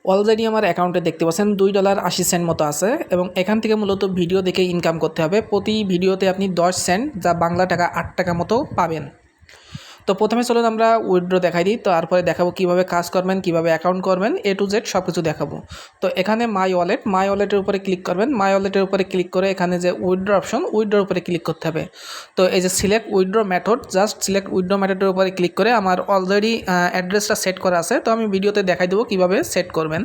Already আমার অ্যাকাউন্টে দেখতে পাচ্ছেন $2.80 মতো আছে এবং এখান থেকে মূলত ভিডিও দেখে ইনকাম করতে হবে। প্রতি ভিডিওতে আপনি 10 সেন্ট যা বাংলা টাকা 8 টাকা মতো পাবেন। তো প্রথমে চলুন আমরা উইথড্র দেখাই দিই, তারপরে দেখাবো কীভাবে কাজ করবেন, কীভাবে অ্যাকাউন্ট করবেন, A to Z সব কিছু দেখাবো। তো এখানে মাই ওয়ালেটের উপরে ক্লিক করবেন। মাই ওয়ালেটের উপরে ক্লিক করে এখানে যে উইথড্র অপশন, উইথড্রর উপরে ক্লিক করতে হবে। তো এই যে select withdraw method, just select withdraw মেথডের উপরে ক্লিক করে আমার অলরেডি অ্যাড্রেসটা সেট করা আছে, তো আমি ভিডিওতে দেখাই দেবো কীভাবে সেট করবেন।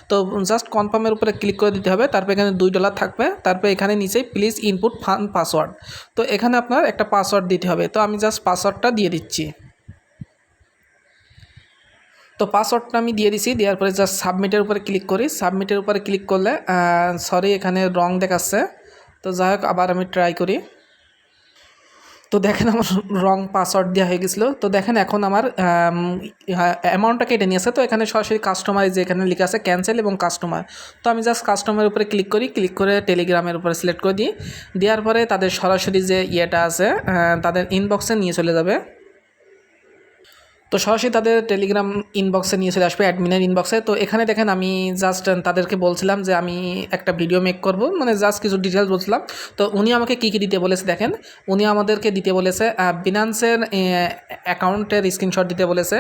তো জাস্ট কনফার্মের উপরে ক্লিক করে দিতে হবে। তারপর এখানে $2 থাকবে, তারপর এখানে নিচেই প্লিজ ইনপুট ফান্ড পাসওয়ার্ড। তো এখানে আপনার একটা পাসওয়ার্ড দিতে হবে, তো আমি জাস্ট পাসওয়ার্ডটা দিয়ে দিচ্ছি। তো পাসওয়ার্ডটা আমি দিয়ে দিছি, দেওয়ার পরে জাস্ট সাবমিটের উপরে ক্লিক করি। সাবমিটের উপরে ক্লিক করলে সরি এখানে রং দেখাচ্ছে, তো যাই হোক আবার আমি ট্রাই করি। তো দেখেন আমার রং পাসওয়ার্ড দেওয়া হয়ে গেছিলো। তো দেখেন এখন আমার অ্যামাউন্টটা কেটে নিয়েছে। তো এখানে সরাসরি কাস্টমার যে এখানে লেখা আছে ক্যান্সেল এবং কাস্টমার, তো আমি জাস্ট কাস্টমারের উপরে ক্লিক করি, ক্লিক করে টেলিগ্রামের উপরে সিলেক্ট করে দিই। দেওয়ার পরে তাদের সরাসরি যে ইয়েটা আছে তাদের ইনবক্সে নিয়ে চলে যাবে। তো সরাসরি তাদের টেলিগ্রাম ইনবক্সে নিয়ে চলে আসবে, অ্যাডমিনের ইনবক্সে। তো এখানে দেখেন আমি জাস্ট তাদেরকে বলছিলাম যে আমি একটা ভিডিও মেক করব, মানে জাস্ট কিছু ডিটেলস বলছিলাম। তো উনি আমাকে কী কী দিতে বলেছে দেখেন, উনি আমাদেরকে দিতে বলেছে বিনান্সের অ্যাকাউন্টের স্ক্রিনশট দিতে বলেছে,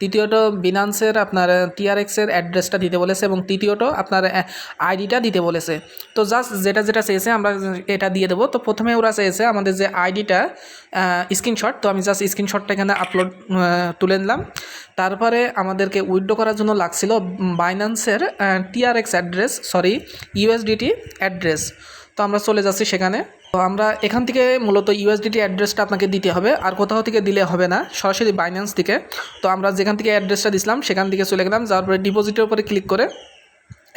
তৃতীয়ত বিনান্সের আপনার TRX-এর অ্যাড্রেসটা দিতে বলেছে এবং তৃতীয়ত আপনার আইডিটা দিতে বলেছে। তো জাস্ট যেটা যেটা চেয়েছে আমরা এটা দিয়ে দেবো। তো প্রথমে ওরা চেয়েছে আমাদের যে আইডিটা স্ক্রিনশট, তো আমি জাস্ট স্ক্রিনশটটা এখানে আপলোড তুলে নিলাম। তারপরে আমাদেরকে উইথড্র করার জন্য লাগছিল বাইন্যান্সের TRX অ্যাড্রেস, USDT অ্যাড্রেস। তো আমরা চলে যাচ্ছি সেখানে। তো আমরা এখান থেকে মূলত USDT অ্যাড্রেসটা আপনাকে দিতে হবে, আর কোথাও থেকে দিলে হবে না, সরাসরি বাইন্যান্স থেকে। তো আমরা যেখান থেকে অ্যাড্রেসটা দিছিলাম সেখান থেকে চলে গেলাম, যাওয়ার পরে ডিপোজিটের উপরে ক্লিক করে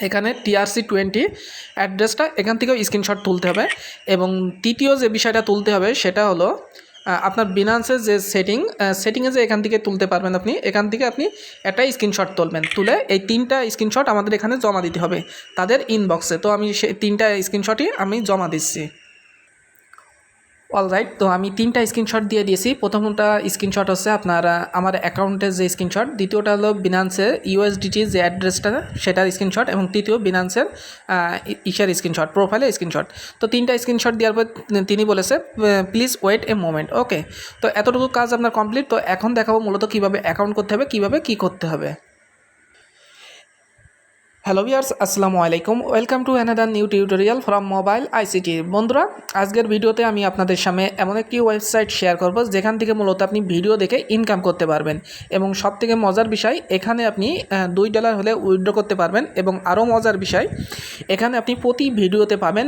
এখানে TRC20 অ্যাড্রেসটা এখান থেকেও স্ক্রিনশট তুলতে হবে। এবং তৃতীয় যে বিষয়টা তুলতে হবে সেটা হলো আপনার বিনান্সের যে সেটিংয়ে যে এখান থেকে তুলতে পারবেন, আপনি এখান থেকে আপনি একটা স্ক্রিনশট তুলবেন, তুলে এই 3টা স্ক্রিনশট আমাদের এখানে জমা দিতে হবে তাদের ইনবক্সে। তো আমি সেই 3টা স্ক্রিনশটই আমি জমা দিচ্ছি। অলরাইট, তো আমি 3টা স্ক্রিনশট দিয়ে দিয়েছি। প্রথমটা স্ক্রিনশট হচ্ছে আপনার আমার অ্যাকাউন্টের যে স্ক্রিনশট, দ্বিতীয়টা হলো বিনান্সের USDT যে অ্যাড্রেসটা সেটার স্ক্রিনশট, এবং তৃতীয় বিনান্সের ইশার স্ক্রিনশট, প্রোফাইলের স্ক্রিনশট। তো 3টা স্ক্রিনশট দেওয়ার পর তিনি বলেছে প্লিজ ওয়েট এ মোমেন্ট। ওকে, তো এতটুকু কাজ আপনার কমপ্লিট। তো এখন দেখাবো মূলত কীভাবে অ্যাকাউন্ট করতে হবে, কীভাবে কী করতে হবে। হ্যালো ভিউয়ার্স, আসসালামু আলাইকুম, welcome to another new tutorial from mobile ICT। বন্ধুরা, আজকের ভিডিওতে আমি আপনাদের সামনে এমন একটি ওয়েবসাইট শেয়ার করব যেখান থেকে মূলত আপনি ভিডিও দেখে ইনকাম করতে পারবেন, এবং সবথেকে মজার বিষয় এখানে আপনি $2 হলে উইথড্র করতে পারবেন। এবং আরও মজার বিষয়, এখানে আপনি প্রতি ভিডিওতে পাবেন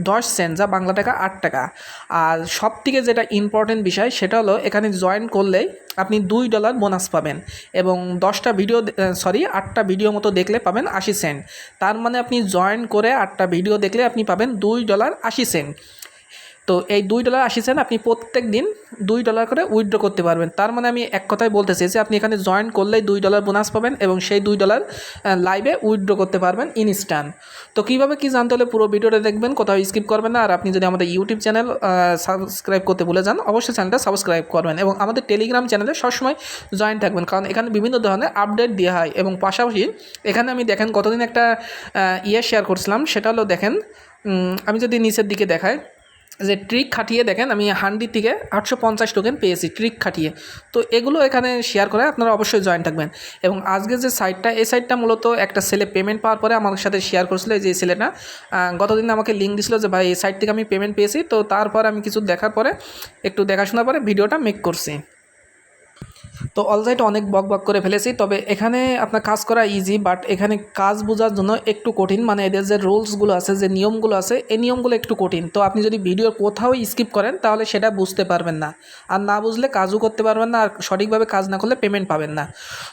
10 সেন্ট, যা বাংলা টাকা 8 টাকা। আর সবথেকে যেটা ইম্পর্টেন্ট বিষয় সেটা হলো এখানে জয়েন করলেই আপনি $2 বোনাস পাবেন, এবং 8টা ভিডিও মতো দেখলে পাবেন 80 সেন্ট। তার মানে আপনি জয়েন করে 8টা ভিডিও দেখলে আপনি পাবেন $2.80। তো এই $2.80 আপনি প্রত্যেক দিন $2 করে উইথড্র করতে পারবেন। তার মানে আমি এক কথায় বলতে চাই যে আপনি এখানে জয়েন করলেই $2 বোনাস পাবেন, এবং সেই $2 লাইভে উইথড্র করতে পারবেন ইনস্ট্যান্ট। তো কীভাবে কী জানতে হলে পুরো ভিডিওটা দেখবেন, কোথাও স্কিপ করবেন না। আর আপনি যদি আমাদের ইউটিউব চ্যানেল সাবস্ক্রাইব করতে ভুলে যান, অবশ্যই চ্যানেলটা সাবস্ক্রাইব করবেন, এবং আমাদের টেলিগ্রাম চ্যানেলে সবসময় জয়েন থাকবেন, কারণ এখানে বিভিন্ন ধরনের আপডেট দেওয়া হয়। এবং পাশাপাশি এখানে আমি দেখেন গতদিন একটা শেয়ার করছিলাম, সেটা হলো দেখেন আমি যদি নিচের দিকে দেখাই যে ট্রিক খাটিয়ে দেখেন আমি 100 থেকে 850 টোকেন পেয়েছি ট্রিক খাটিয়ে। তো এগুলো এখানে শেয়ার করে আপনারা অবশ্যই জয়েন থাকবেন। এবং আজকে যে সাইটটা, এই সাইটটা মূলত একটা ছেলে পেমেন্ট পাওয়ার পরে আমার সাথে শেয়ার করছিল। যে ছেলেটা গতদিন আমাকে লিঙ্ক দিছিল যে ভাই এই সাইট থেকে আমি পেমেন্ট পেয়েছি। তো তারপর আমি কিছু দেখার পরে, একটু দেখাশোনার পরে ভিডিওটা মেক করছি। তো অলরাইট অনেক বক করে ফেলেছি। তবে এখানে আপনার কাজ করা ইজি, বাট এখানে কাজ বোঝার জন্য একটু কঠিন, মানে এদের যে রুলসগুলো আছে, যে নিয়মগুলো আছে, এই নিয়মগুলো একটু কঠিন। তো আপনি যদি ভিডিওর কোথাও স্কিপ করেন তাহলে সেটা বুঝতে পারবেন না, আর না বুঝলে কাজও করতে পারবেন না, আর সঠিকভাবে কাজ না করলে পেমেন্ট পাবেন না।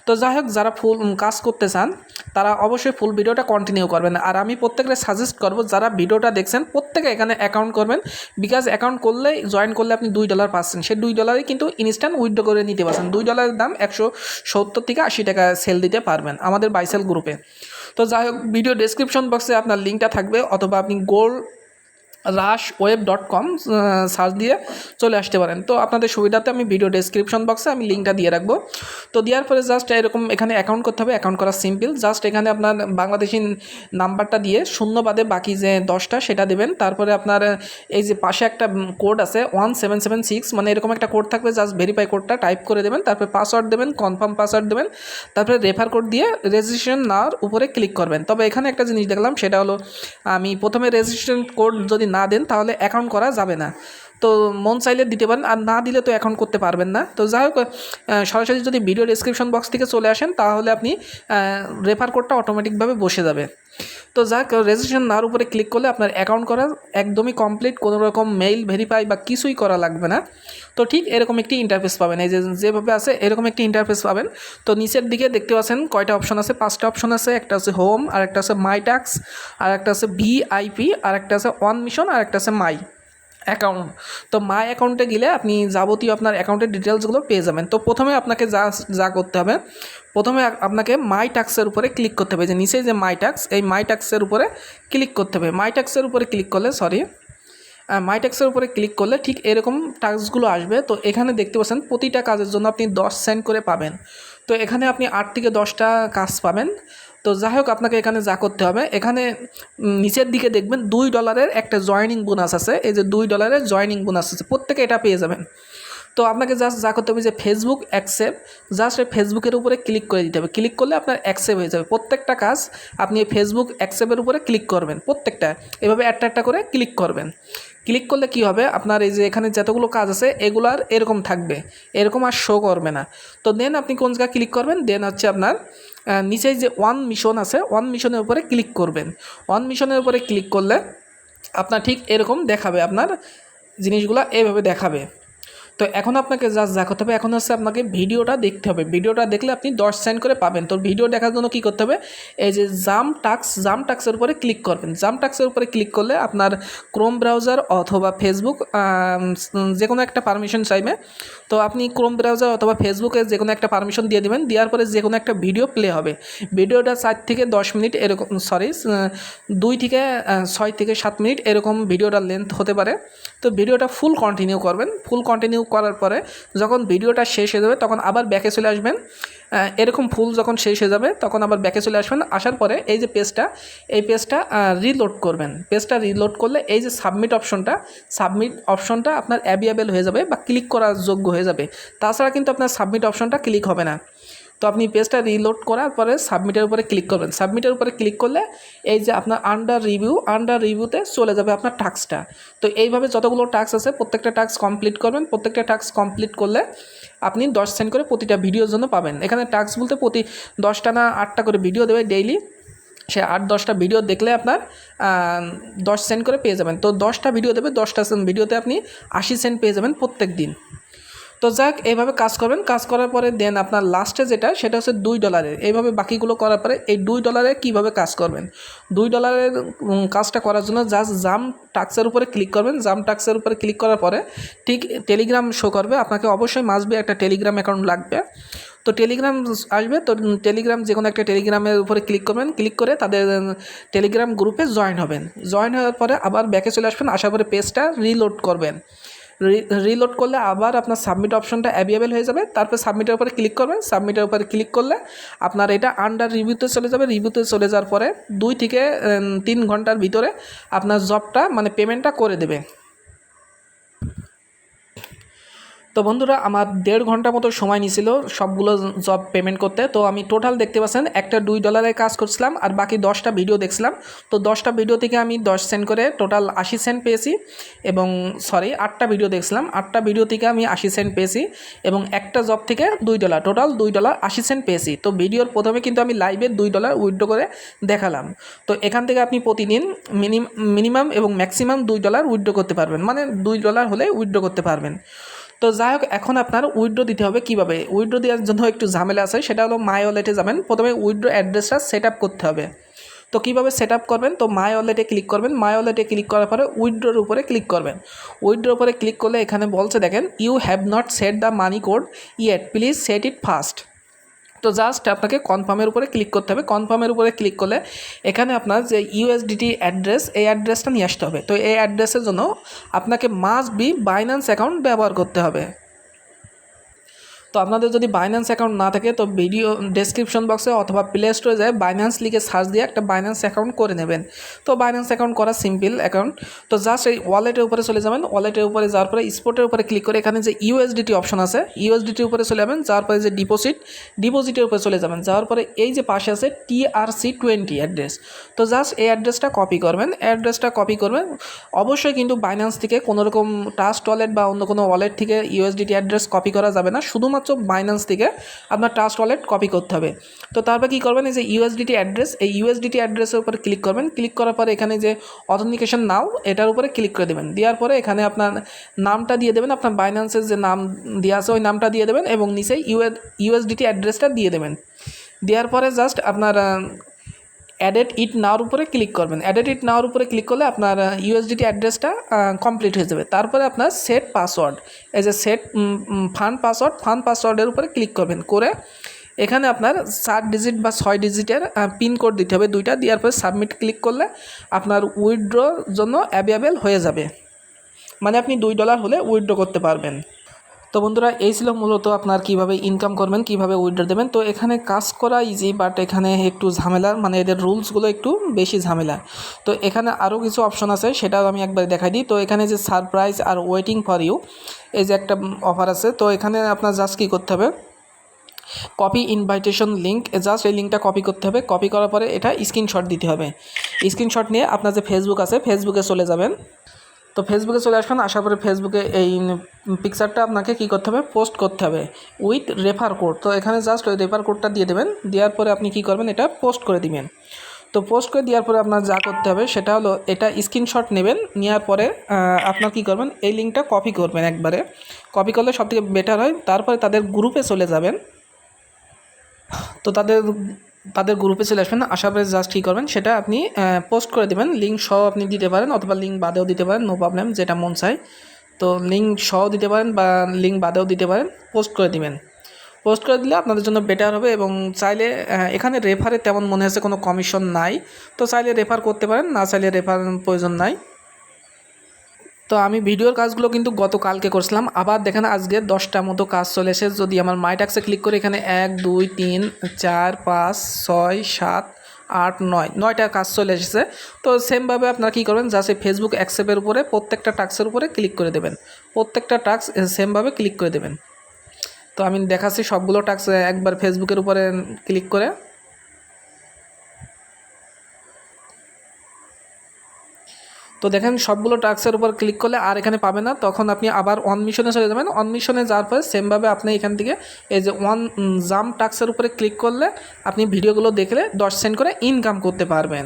তো যাই হোক, যারা ফুল কাজ করতে চান তারা অবশ্যই ফুল ভিডিওটা কন্টিনিউ করবেন। আর আমি প্রত্যেককে সাজেস্ট করব যারা ভিডিওটা দেখছেন প্রত্যেকে এখানে অ্যাকাউন্ট করবেন, বিকজ অ্যাকাউন্ট করলে জয়েন করলে আপনি $2 পাচ্ছেন, সেই $2 কিন্তু ইনস্ট্যান্ট উইথড্র করে নিতে পারছেন। $2 দাম 170 থেকে 80 টাকা সেল দিতে পারবেন আমাদের বাইসেল গ্রুপে। তো যাই হোক, ভিডিও ডেসক্রিপশন বক্সে আপনার লিঙ্কটা থাকবে, অথবা আপনি rushweb.com সার্চ দিয়ে চলে আসতে পারেন। তো আপনাদের সুবিধাতে আমি ভিডিও ডেসক্রিপশন বক্সে আমি লিঙ্কটা দিয়ে রাখবো। তো দেওয়ার পরে জাস্ট এরকম এখানে অ্যাকাউন্ট করতে হবে। অ্যাকাউন্ট করা সিম্পল, জাস্ট এখানে আপনার বাংলাদেশি নাম্বারটা দিয়ে শূন্য বাদে বাকি যে 10টা সেটা দেবেন। তারপরে আপনার এই যে পাশে একটা কোড আছে 1776, মানে এরকম একটা কোড থাকবে, জাস্ট ভেরিফাই কোডটা টাইপ করে দেবেন। তারপরে পাসওয়ার্ড দেবেন, কনফার্ম পাসওয়ার্ড দেবেন। তারপরে রেফার কোড দিয়ে রেজিস্ট্রেশন নেওয়ার উপরে ক্লিক করবেন। তবে এখানে একটা জিনিস দেখলাম, সেটা হলো আমি প্রথমে রেজিস্ট্রেশন কোড যদি না দেন তাহলে অ্যাকাউন্ট করা যাবে না। তো মন চাইলে দিতে পারেন, আর না দিলে তো অ্যাকাউন্ট করতে পারবেন না। তো যাই হোক, সরাসরি যদি ভিডিও ডেসক্রিপশন বক্স থেকে চলে আসেন তাহলে আপনি রেফার কোডটা অটোমেটিকভাবে বসে যাবে। তো যাক, রেজিস্ট্রেশন নার উপরে ক্লিক করলে আপনার অ্যাকাউন্ট করা একদমই কমপ্লিট, কোনো রকম মেইল ভেরিফাই বা কিছুই করা লাগবে না। তো ঠিক এরকম একটি ইন্টারফেস পাবেন, এই যেভাবে আছে এরকম একটি ইন্টারফেস পাবেন। তো নিচের দিকে দেখতে পাচ্ছেন কয়টা অপশন আছে, 5টা অপশন আছে। একটা আছে হোম, আর একটা আছে মাই টাস্ক, আর একটা আছে ভিআইপি, আর একটা আছে অন মিশন, আর একটা আছে মাই অ্যাকাউন্ট। তো মাই অ্যাকাউন্টে গেলে আপনি যাবতীয় আপনার অ্যাকাউন্টের ডিটেলসগুলো পেয়ে যাবেন। তো প্রথমে আপনাকে যা করতে হবে, প্রথমে আপনাকে মাই টাস্কের উপরে ক্লিক করতে হবে, যে নিচে যে মাই টাস্ক, এই মাই টাস্কের উপরে ক্লিক করতে হবে। মাই টাস্কের উপরে ক্লিক করলে মাই টাস্কের উপরে ক্লিক করলে ঠিক এরকম টাস্কগুলো আসবে। তো এখানে দেখতে পাচ্ছেন প্রতিটা কাজের জন্য আপনি 10 সেন্ট করে পাবেন। তো এখানে আপনি 8 থেকে 10টা কাজ পাবেন। তো যাই হোক, আপনাকে এখানে যা করতে হবে, এখানে নিচের দিকে দেখবেন $2 একটা জয়েনিং বোনাস আছে। এই যে $2 জয়েনিং বোনাস আছে, প্রত্যেকে এটা পেয়ে যাবেন। তো আপনাকে জাস্ট যা করতে হবে যে ফেসবুক অ্যাকসেপ্ট, জাস্ট এই ফেসবুকের উপরে ক্লিক করে দিতে হবে। ক্লিক করলে আপনার অ্যাকসেপ্ট হয়ে যাবে প্রত্যেকটা কাজ। আপনি এই ফেসবুক অ্যাকসেপ্টের উপরে ক্লিক করবেন, প্রত্যেকটা এভাবে একটা করে ক্লিক করবেন। ক্লিক করলে কি হবে, আপনার এই যে এখানে যতগুলো কাজ আছে এগুলার এরকম থাকবে, এরকম আর শো করবে না। তো দেন আপনি কোন জায়গায় ক্লিক করবেন, দেন হচ্ছে আপনার নিচে যে ওয়ান মিশন আছে, ওয়ান মিশনের উপরে ক্লিক করবেন। ওয়ান মিশনের উপরে ক্লিক করলে আপনার ঠিক এরকম দেখাবে, আপনার জিনিসগুলো এভাবে দেখাবে। তো এখন আপনাকে যা করতে হবে, এখন হচ্ছে আপনাকে ভিডিওটা দেখতে হবে। ভিডিওটা দেখলে আপনি 10 সেন্ট করে পাবেন। তো ভিডিও দেখার জন্য কী করতে হবে, এই যে জাম টাক্সের উপরে ক্লিক করবেন। জাম টাক্সের উপরে ক্লিক করলে আপনার ক্রোম ব্রাউজার অথবা ফেসবুক যে কোনো একটা পারমিশন চাইবে। তো আপনি ক্রোম ব্রাউজার অথবা ফেসবুকে যে কোনো একটা পারমিশন দিয়ে দেবেন। দেওয়ার পরে যে কোনো একটা ভিডিও প্লে হবে। ভিডিওটা 4 থেকে 10 মিনিট এরকম, 2 থেকে 6 থেকে 7 মিনিট এরকম ভিডিওটার লেন্থ হতে পারে। তো ভিডিওটা ফুল কন্টিনিউ করবেন। ফুল কন্টিনিউ করার পরে যখন ভিডিওটা শেষ হয়ে যাবে তখন আবার ব্যাকে চলে আসবেন। এরকম ফুল যখন শেষ হয়ে যাবে তখন আবার ব্যাকে চলে আসবেন। আসার পরে এই যে এই পেজটা রিলোড করবেন। পেজটা রিলোড করলে এই যে সাবমিট অপশনটা আপনার অ্যাভেলেবল হয়ে যাবে বা ক্লিক করার যোগ্য হয়ে যাবে। তাছাড়া কিন্তু আপনার সাবমিট অপশনটা ক্লিক হবে না। তো আপনি পেজটা রিলোড করার পরে সাবমিটের উপরে ক্লিক করবেন। সাবমিটের উপরে ক্লিক করলে এই যে আপনার আন্ডার রিভিউতে চলে যাবে আপনার টাস্কটা। তো এইভাবে যতগুলো টাস্ক আছে প্রত্যেকটা টাস্ক কমপ্লিট করবেন। প্রত্যেকটা টাস্ক কমপ্লিট করলে আপনি 10 সেন্ট করে প্রতিটা ভিডিওর জন্য পাবেন। এখানে টাস্ক বলতে প্রতি 10টা না 8টা করে ভিডিও দেবে ডেইলি। সে 8-10টা ভিডিও দেখলে আপনার 10 সেন্ট করে পেয়ে যাবেন। তো 10টা ভিডিও দেবে, 10টা ভিডিওতে আপনি 80 সেন্ট পেয়ে যাবেন প্রত্যেক দিন। তো যাক, এইভাবে কাজ করবেন। কাজ করার পরে দেন আপনার লাস্টে সেটা হচ্ছে $2। এইভাবে বাকিগুলো করার পরে এই $2 কীভাবে কাজ করবেন, $2 কাজটা করার জন্য জাস্ট জাম টাস্কের উপরে ক্লিক করবেন। জাম টাস্কের উপরে ক্লিক করার পরে ঠিক টেলিগ্রাম শো করবে। আপনাকে অবশ্যই মাস্ট বি একটা টেলিগ্রাম অ্যাকাউন্ট লাগবে। তো টেলিগ্রাম আসবে। তো টেলিগ্রাম যে কোনো একটা টেলিগ্রামের উপরে ক্লিক করবেন। ক্লিক করে তাদের টেলিগ্রাম গ্রুপে জয়েন হবেন। জয়েন হওয়ার পরে আবার ব্যাকে চলে আসবেন। আসার পরে পেজটা রিলোড করবেন। রিলোড করলে আবার আপনার সাবমিট অপশনটা অ্যাভেলেবল হয়ে যাবে। তারপর সাবমিটের উপরে ক্লিক করবেন। সাবমিটের উপরে ক্লিক করলে আপনার এটা আন্ডার রিভিউতে চলে যাবে। রিভিউতে চলে যাওয়ার পরে 2 থেকে 3 ঘন্টার ভিতরে আপনার জবটা মানে পেমেন্টটা করে দেবে। তো বন্ধুরা, আমার 1.5 ঘন্টা মতো সময় নিয়েছিল সবগুলো জব পেমেন্ট করতে। তো আমি টোটাল দেখতে পাচ্ছেন একটা $2 কাজ করছিলাম আর বাকি 10টা ভিডিও দেখছিলাম। তো 10টা ভিডিও থেকে আমি 10 সেন্ট করে টোটাল 80 সেন্ট পেয়েছি। এবং 8টা ভিডিও দেখছিলাম, 8টা ভিডিও থেকে আমি 80 সেন্ট পেয়েছি। এবং একটা জব থেকে $2, টোটাল $2 80 সেন্ট পেয়েছি। তো ভিডিওর প্রথমে কিন্তু আমি লাইভে $2 উইথড্র করে দেখালাম। তো এখান থেকে আপনি প্রতিদিন মিনিমাম এবং ম্যাক্সিমাম $2 উইথড্র করতে পারবেন, মানে $2 হলে উইথড্র করতে পারবেন। তো যাই হোক, এখন আপনার উইথড্র দিতে হবে কীভাবে। উইথড্র দেওয়ার জন্য একটু ঝামেলা আছে, সেটা হলো মাই ওয়ালেটে যাবেন। প্রথমে উইথড্র অ্যাড্রেসটা সেট আপ করতে হবে। তো কীভাবে সেট আপ করবেন, তো মাই ওয়ালেটে ক্লিক করবেন। মাই ওয়ালেটে ক্লিক করার পরে উইথড্রোর উপরে ক্লিক করবেন। উইথড্রোর উপরে ক্লিক করলে এখানে বলছে দেখেন, you have not set the money code yet, please set it first. তো জাস্ট আপনাকে কনফার্মের উপরে ক্লিক করতে হবে। কনফার্মের উপরে ক্লিক করলে এখানে আপনার যে ইউএসডিটি অ্যাড্রেস, এই অ্যাড্রেসটা নিয়ে আসতে হবে। তো এই অ্যাড্রেসের জন্য আপনাকে মাস্ট বি বাইন্যান্স অ্যাকাউন্ট ব্যবহার করতে হবে। তো আপনাদের যদি বাইন্যান্স অ্যাকাউন্ট না থাকে তো ভিডিও ডেসক্রিপশন বক্সে অথবা প্লে স্টোরে যায় বাইন্যান্স লিখে সার্চ দিয়ে একটা বাইন্যান্স অ্যাকাউন্ট করে নেবেন। তো বাইন্যান্স অ্যাকাউন্ট করা সিম্পল অ্যাকাউন্ট। তো জাস্ট এই ওয়ালেটের উপরে চলে যাবেন। ওয়ালেটের উপরে যাওয়ার পরে স্পটের উপরে ক্লিক করে এখানে যে ইউএসডিটি অপশন আছে, ইউএসডিটির উপরে চলে যাবেন। যাওয়ার পরে যে ডিপোজিটের উপরে চলে যাবেন। যাওয়ার পরে এই যে পাশে আছে TRC20 অ্যাড্রেস, তো জাস্ট এই অ্যাড্রেসটা কপি করবেন। অ্যাড্রেসটা কপি করবেন অবশ্যই, কিন্তু বাইন্যান্স থেকে কোনো রকম ট্রাস্ট ওয়ালেট বা অন্য কোনো ওয়ালেট থেকে ইউএসডিটি অ্যাড্রেস কপি করা যাবে না, শুধুমাত্র বাইন্যান্স থেকে আপনার ট্রাস্ট ওয়ালেট কপি করতে হবে। তো তারপর কী করবেন, এই যে ইউএসডিটি অ্যাড্রেস, এই ইউএসডিটি অ্যাড্রেসের উপরে ক্লিক করবেন। ক্লিক করার পরে এখানে যে অথেন্টিকেশন নাও, এটার উপরে ক্লিক করে দেবেন। দেওয়ার পরে এখানে আপনার নামটা দিয়ে দেবেন, আপনার বাইন্যান্সের যে নাম দেওয়া আছে ওই নামটা দিয়ে দেবেন এবং নিচে ইউএসডিটি অ্যাড্রেসটা দিয়ে দেবেন। দেওয়ার পরে জাস্ট আপনার অ্যাডেড ইট নাওর উপরে ক্লিক করবেন। অ্যাডেড ইট নাওর উপরে ক্লিক করলে আপনার ইউএসডিটি অ্যাড্রেসটা কমপ্লিট হয়ে যাবে। তারপরে আপনার সেট পাসওয়ার্ড, এই যে সেট ফান্ড পাসওয়ার্ডের উপরে ক্লিক করবেন। করে এখানে আপনার 4 ডিজিট বা 6 ডিজিটের পিন কোড দিতে হবে 2টা। দেওয়ার পরে সাবমিট ক্লিক করলে আপনার উইথড্রর জন্য অ্যাভেলেবেল হয়ে যাবে, মানে আপনি $2 হলে উইথড্র করতে পারবেন। তো বন্ধুরা, এই ছিল মূলত আপনার কিভাবে ইনকাম করবেন, কিভাবে উইথড্র দেবেন। তো এখানে কাজ করা ইজি, বাট এখানে একটু ঝামেলা, মানে এদের রুলসগুলো একটু বেশি ঝামেলা। তো এখানে আরও কিছু অপশন আছে, সেটাও আমি একবার দেখাই দিই। তো এখানে যে সারপ্রাইজ আর ওয়েটিং ফর ইউ, এই যে একটা অফার আছে। তো এখানে আপনার জাস্ট কী করতে হবে, কপি ইনভাইটেশন লিঙ্ক, জাস্ট এই লিঙ্কটা কপি করতে হবে। কপি করার পরে এটা স্ক্রিনশট দিতে হবে। স্ক্রিনশট নিয়ে আপনার যে ফেসবুক আছে, ফেসবুকে চলে যাবেন। তো ফেসবুকে চলে আসবেন, আসার পরে ফেসবুকে এই পিকচারটা আপনাকে কী করতে হবে, পোস্ট করতে হবে উইথ রেফার কোড। তো এখানে জাস্ট ওই রেফার কোডটা দিয়ে দেবেন। দেওয়ার পরে আপনি কী করবেন, এটা পোস্ট করে দিবেন। তো পোস্ট করে দেওয়ার পরে আপনার যা করতে হবে সেটা হলো, এটা স্ক্রিনশট নেবেন। নেওয়ার পরে আপনার কী করবেন, এই লিঙ্কটা কপি করবেন একবারে। কপি করলে সবথেকে বেটার হয়। তারপরে তাদের গ্রুপে চলে যাবেন। তো তাদের গ্রুপে চলে আসবেন। আসার পরে জাস্ট কী করবেন, সেটা আপনি পোস্ট করে দেবেন। লিঙ্ক সহ আপনি দিতে পারেন অথবা লিঙ্ক বাদেও দিতে পারেন, নো প্রবলেম, যেটা মন চায়। তো লিঙ্ক সহ দিতে পারেন বা লিঙ্ক বাদেও দিতে পারেন। পোস্ট করে দিবেন। পোস্ট করে দিলে আপনাদের জন্য বেটার হবে। এবং চাইলে এখানে রেফারে তেমন মনে হচ্ছে কোনো কমিশন নাই, তো চাইলে রেফার করতে পারেন, না চাইলে রেফার প্রয়োজন নাই। তো আমি ভিডিওর কাজগুলো কিন্তু গতকালকে করছিলাম। আবার দেখেন আজকে 10টা মতো কাজ চলে এসে, যদি আমার মাই টাস্কে ক্লিক করে এখানে 1 2 3 4 5 6 7 8 9টা কাজ চলে এসেছে। তো সেমভাবে আপনারা কী করবেন, জাস্ট এই ফেসবুক অ্যাকসেপ্টের উপরে প্রত্যেকটা টাস্কের উপরে ক্লিক করে দেবেন। প্রত্যেকটা টাস্ক সেমভাবে ক্লিক করে দেবেন। তো আমি দেখাচ্ছি সবগুলো টাস্ক একবার ফেসবুকের উপরে ক্লিক করে। তো দেখেন সবগুলো টাস্কের উপর ক্লিক করলে আর এখানে পাবে না, তখন আপনি আবার অন মিশনে চলে যাবেন। অন মিশনে যাওয়ার পরে সেমভাবে আপনি এখান থেকে এই যে জাম্প টাস্কের উপরে ক্লিক করলে আপনি ভিডিওগুলো দেখলে 10 সেন্ট করে ইনকাম করতে পারবেন।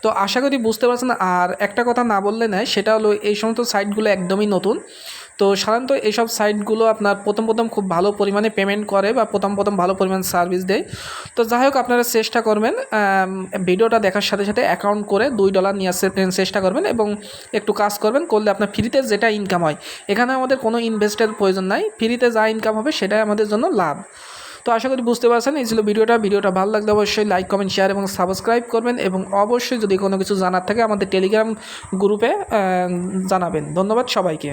তো আশা করি বুঝতে পারছেন। আর একটা কথা না বললে নয়, সেটা হলো এই সমস্ত সাইটগুলো একদমই নতুন। তো সাধারণত এইসব সাইটগুলো আপনার প্রথম খুব ভালো পরিমাণে পেমেন্ট করে বা প্রথম ভালো পরিমাণ সার্ভিস দেয়। তো যাই হোক, আপনারা চেষ্টা করবেন ভিডিওটা দেখার সাথে সাথে অ্যাকাউন্ট করে $2 নিয়ে আসতে চেষ্টা করবেন এবং একটু কাজ করবেন। করলে আপনার ফ্রিতে যেটা ইনকাম হয়, এখানে আমাদের কোনো ইনভেস্টের প্রয়োজন নাই। ফ্রিতে যা ইনকাম হবে সেটাই আমাদের জন্য লাভ। তো আশা করি বুঝতে পারছেন। এই ছিল ভিডিওটা ভালো লাগলে অবশ্যই লাইক কমেন্ট শেয়ার এবং সাবস্ক্রাইব করবেন। এবং অবশ্যই যদি কোনো কিছু জানার থাকে আমাদের টেলিগ্রাম গ্রুপে জানাবেন। ধন্যবাদ সবাইকে।